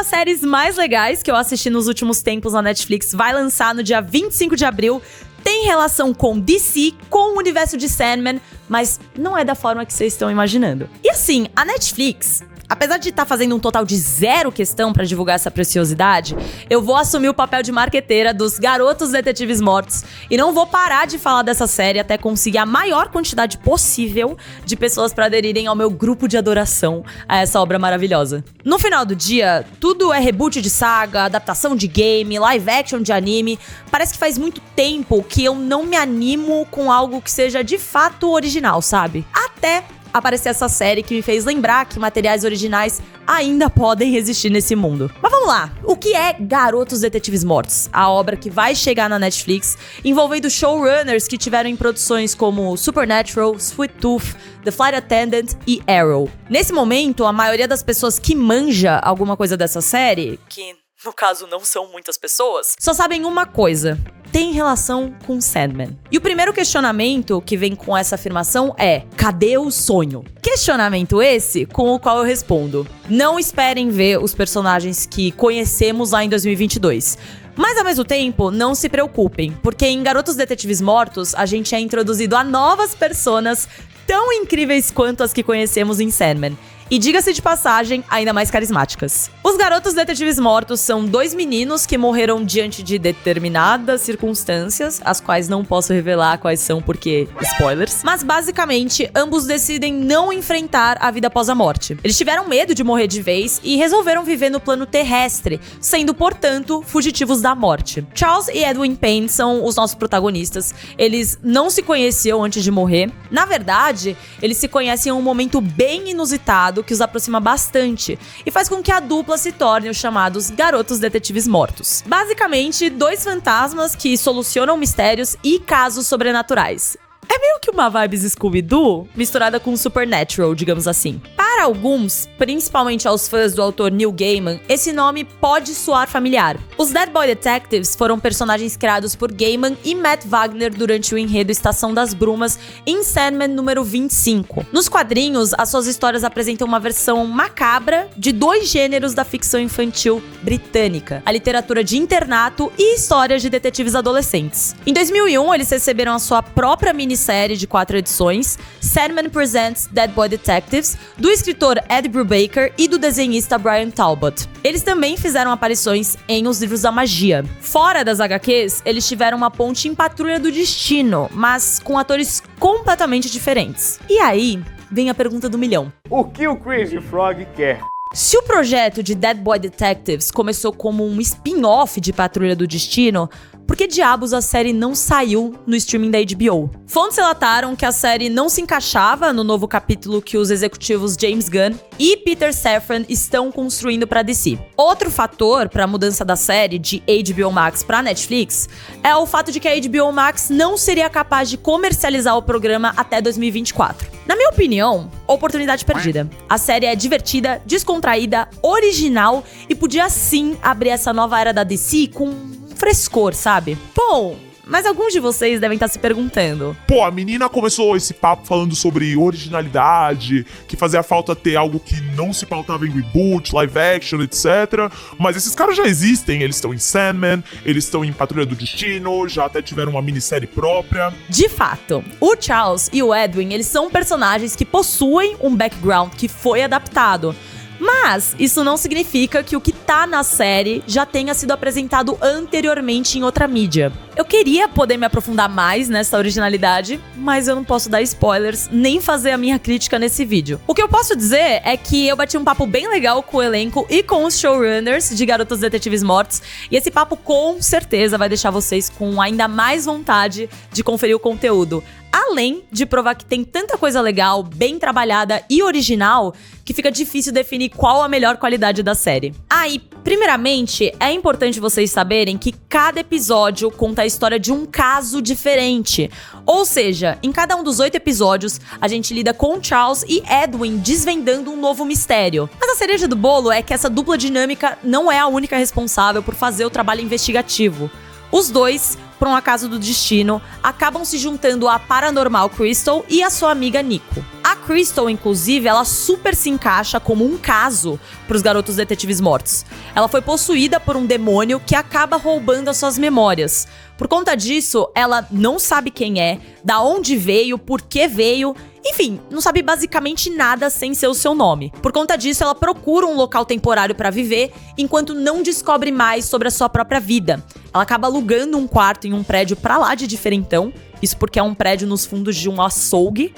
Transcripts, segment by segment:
séries mais legais que eu assisti nos últimos tempos na Netflix vai lançar no dia 25 de abril. Tem relação com DC, com o universo de Sandman, mas não é da forma que vocês estão imaginando. E assim, a Netflix, apesar de estar fazendo um total de 0 questão pra divulgar essa preciosidade, eu vou assumir o papel de marqueteira dos Garotos Detetives Mortos e não vou parar de falar dessa série até conseguir a maior quantidade possível de pessoas pra aderirem ao meu grupo de adoração a essa obra maravilhosa. No final do dia, tudo é reboot de saga, adaptação de game, live action de anime. Parece que faz muito tempo que eu não me animo com algo que seja de fato original, sabe? Até aparecer essa série que me fez lembrar que materiais originais ainda podem existir nesse mundo. Mas vamos lá, o que é Garotos Detetives Mortos? A obra que vai chegar na Netflix, envolvendo showrunners que tiveram em produções como Supernatural, Sweet Tooth, The Flight Attendant e Arrow. Nesse momento, a maioria das pessoas que manja alguma coisa dessa série, que no caso não são muitas pessoas, só sabem uma coisa: tem relação com Sandman. E o primeiro questionamento que vem com essa afirmação é: cadê o sonho? Questionamento esse com o qual eu respondo: não esperem ver os personagens que conhecemos lá em 2022. Mas ao mesmo tempo, não se preocupem, porque em Garotos Detetives Mortos, a gente é introduzido a novas personas tão incríveis quanto as que conhecemos em Sandman. E diga-se de passagem, ainda mais carismáticas. Os Garotos Detetives Mortos são 2 meninos que morreram diante de determinadas circunstâncias, as quais não posso revelar quais são porque spoilers. Mas basicamente, ambos decidem não enfrentar a vida após a morte. Eles tiveram medo de morrer de vez e resolveram viver no plano terrestre, sendo, portanto, fugitivos da morte. Charles e Edwin Payne são os nossos protagonistas. Eles não se conheciam antes de morrer. Na verdade, eles se conhecem em um momento bem inusitado que os aproxima bastante e faz com que a dupla se torne os chamados Garotos Detetives Mortos. Basicamente, 2 fantasmas que solucionam mistérios e casos sobrenaturais. É meio que uma vibes Scooby-Doo misturada com Supernatural, digamos assim. Para alguns, principalmente aos fãs do autor Neil Gaiman, esse nome pode soar familiar. Os Dead Boy Detectives foram personagens criados por Gaiman e Matt Wagner durante o enredo Estação das Brumas em Sandman número 25. Nos quadrinhos, as suas histórias apresentam uma versão macabra de 2 gêneros da ficção infantil britânica: a literatura de internato e histórias de detetives adolescentes. Em 2001, eles receberam a sua própria minissérie de 4 edições, Sandman Presents Dead Boy Detectives, do escritor Ed Brubaker e do desenhista Brian Talbot. Eles também fizeram aparições em Os Livros da Magia. Fora das HQs, eles tiveram uma ponte em Patrulha do Destino, mas com atores completamente diferentes. E aí, vem a pergunta do milhão. O que o Crazy Frog quer? Se o projeto de Dead Boy Detectives começou como um spin-off de Patrulha do Destino, por que diabos a série não saiu no streaming da HBO? Fontes relataram que a série não se encaixava no novo capítulo que os executivos James Gunn e Peter Safran estão construindo para DC. Outro fator para a mudança da série de HBO Max para Netflix é o fato de que a HBO Max não seria capaz de comercializar o programa até 2024. Na minha opinião, oportunidade perdida. A série é divertida, descontraída, original e podia sim abrir essa nova era da DC com frescor, sabe? Bom, mas alguns de vocês devem estar se perguntando: pô, a menina começou esse papo falando sobre originalidade, que fazia falta ter algo que não se pautava em reboot, live action, etc. Mas esses caras já existem, eles estão em Sandman, eles estão em Patrulha do Destino, já até tiveram uma minissérie própria. De fato, o Charles e o Edwin, eles são personagens que possuem um background que foi adaptado. Mas isso não significa que o que tá na série já tenha sido apresentado anteriormente em outra mídia. Eu queria poder me aprofundar mais nessa originalidade, mas eu não posso dar spoilers nem fazer a minha crítica nesse vídeo. O que eu posso dizer é que eu bati um papo bem legal com o elenco e com os showrunners de Garotos Detetives Mortos, e esse papo com certeza vai deixar vocês com ainda mais vontade de conferir o conteúdo. Além de provar que tem tanta coisa legal, bem trabalhada e original, que fica difícil definir qual a melhor qualidade da série. E primeiramente, é importante vocês saberem que cada episódio conta a história de um caso diferente. Ou seja, em cada um dos 8 episódios, a gente lida com Charles e Edwin desvendando um novo mistério. Mas a cereja do bolo é que essa dupla dinâmica não é a única responsável por fazer o trabalho investigativo. Os dois, por um acaso do destino, acabam se juntando à paranormal Crystal e à sua amiga Nico. A Crystal, inclusive, ela super se encaixa como um caso pros garotos detetives mortos. Ela foi possuída por um demônio que acaba roubando as suas memórias. Por conta disso, ela não sabe quem é, da onde veio, por que veio, enfim, não sabe basicamente nada sem ser o seu nome. Por conta disso, ela procura um local temporário pra viver, enquanto não descobre mais sobre a sua própria vida. Ela acaba alugando um quarto em um prédio pra lá de diferentão. Isso porque é um prédio nos fundos de um açougue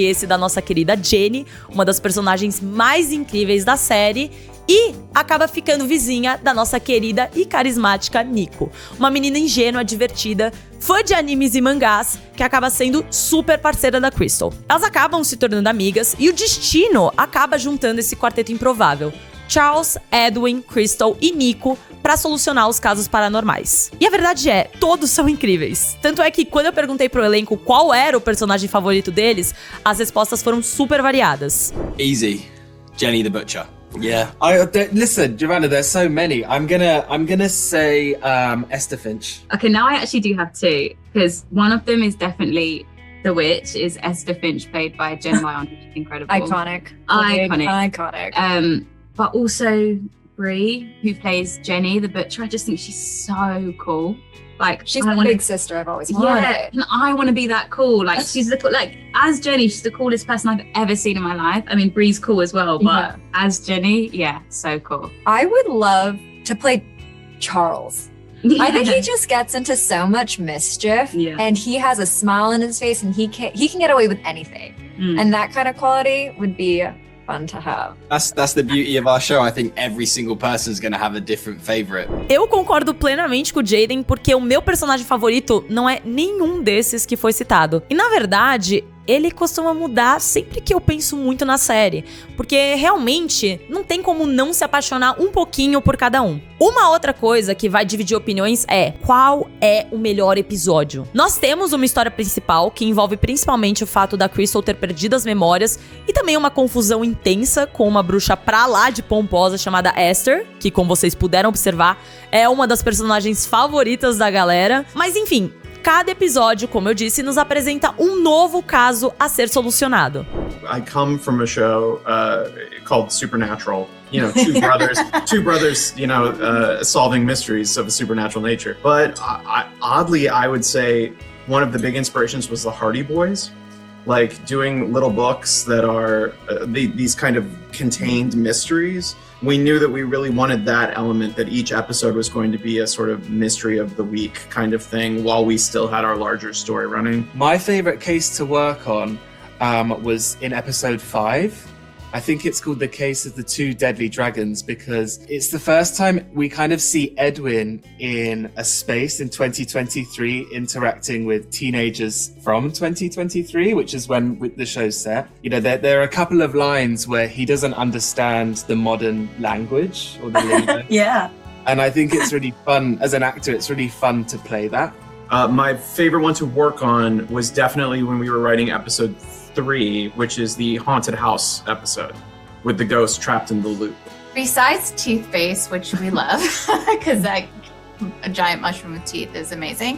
esse da nossa querida Jenny, uma das personagens mais incríveis da série, e acaba ficando vizinha da nossa querida e carismática Nico, uma menina ingênua, divertida, fã de animes e mangás, que acaba sendo super parceira da Crystal. Elas acabam se tornando amigas e o destino acaba juntando esse quarteto improvável: Charles, Edwin, Crystal e Nico, pra solucionar os casos paranormais. E a verdade é, todos são incríveis. Tanto é que quando eu perguntei pro elenco qual era o personagem favorito deles, as respostas foram super variadas. Easy. Jenny the Butcher. Yeah. Listen, Giovanna, there's so many. I'm gonna say Esther Finch. Okay, now I actually do have two, because one of them is definitely the witch, is Esther Finch, played by Jen Lyon, who's incredible. Iconic. But also Brie, who plays Jenny the Butcher. I just think she's so cool. Like, she's my big sister. I've always wanted. Yeah, and I want to be that cool. Like, she's as Jenny, she's the coolest person I've ever seen in my life. I mean, Brie's cool as well, but as Jenny, yeah, so cool. I would love to play Charles. Yeah. I think he just gets into so much mischief, and he has a smile on his face, and he can get away with anything. And that kind of quality would be fun to have. That's the beauty of our show. I think every single person's gonna have a different favorite. Eu concordo plenamente com o Jaden, porque o meu personagem favorito não é nenhum desses que foi citado. E na verdade, ele costuma mudar sempre que eu penso muito na série, porque realmente não tem como não se apaixonar um pouquinho por cada um. Uma outra coisa que vai dividir opiniões é: qual é o melhor episódio? Nós temos uma história principal que envolve principalmente o fato da Crystal ter perdido as memórias e também uma confusão intensa com uma bruxa pra lá de pomposa chamada Esther, que, como vocês puderam observar, é uma das personagens favoritas da galera. Mas enfim, cada episódio, como eu disse, nos apresenta um novo caso a ser solucionado. I come from a show called Supernatural. You know, two brothers, you know, solving mysteries of a supernatural nature. But oddly, I would say one of the big inspirations was the Hardy Boys. Like doing little books that are these kind of contained mysteries. We knew that we really wanted that element, that each episode was going to be a sort of mystery of the week kind of thing while we still had our larger story running. My favorite case to work on was in episode 5. I think it's called The Case of the Two Deadly Dragons, because it's the first time we kind of see Edwin in a space in 2023 interacting with teenagers from 2023, which is when the show's set. You know, there are a couple of lines where he doesn't understand the modern language or the lingo. Yeah. And I think it's really fun, as an actor, it's really fun to play that. My favorite one to work on was definitely when we were writing episode 3, which is the haunted house episode with the ghost trapped in the loop. Besides Toothface, which we love, because a giant mushroom with teeth is amazing.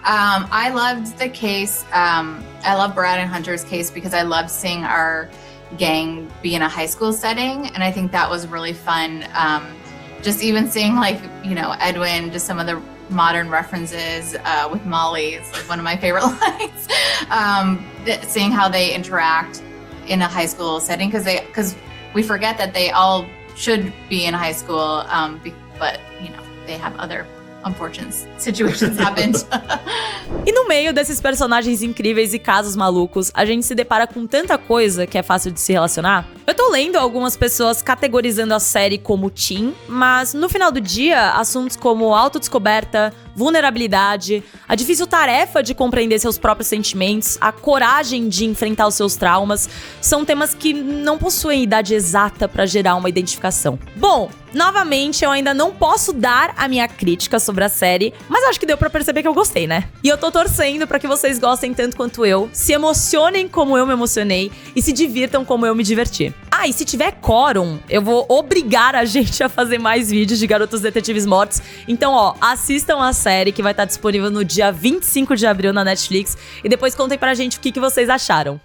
I loved the case. I love Brad and Hunter's case because I loved seeing our gang be in a high school setting, and I think that was really fun. Just even seeing, like, you know, Edwin, just some of the modern references with Molly is like one of my favorite lines. Seeing how they interact in a high school setting, because we forget that they all should be in high school, but you know, they have other unfortunate situations happened. E no meio desses personagens incríveis e casos malucos, a gente se depara com tanta coisa que é fácil de se relacionar. Eu tô lendo algumas pessoas categorizando a série como teen, mas no final do dia, assuntos como autodescoberta, vulnerabilidade, a difícil tarefa de compreender seus próprios sentimentos, a coragem de enfrentar os seus traumas, são temas que não possuem idade exata pra gerar uma identificação. Bom, novamente, eu ainda não posso dar a minha crítica sobre a série, mas acho que deu pra perceber que eu gostei, né? E eu tô torcendo pra que vocês gostem tanto quanto eu, se emocionem como eu me emocionei e se divirtam como eu me diverti. Ah, e se tiver quórum, eu vou obrigar a gente a fazer mais vídeos de Garotos Detetives Mortos. Então, ó, assistam a série que vai estar disponível no dia 25 de abril na Netflix e depois contem pra gente o que vocês acharam.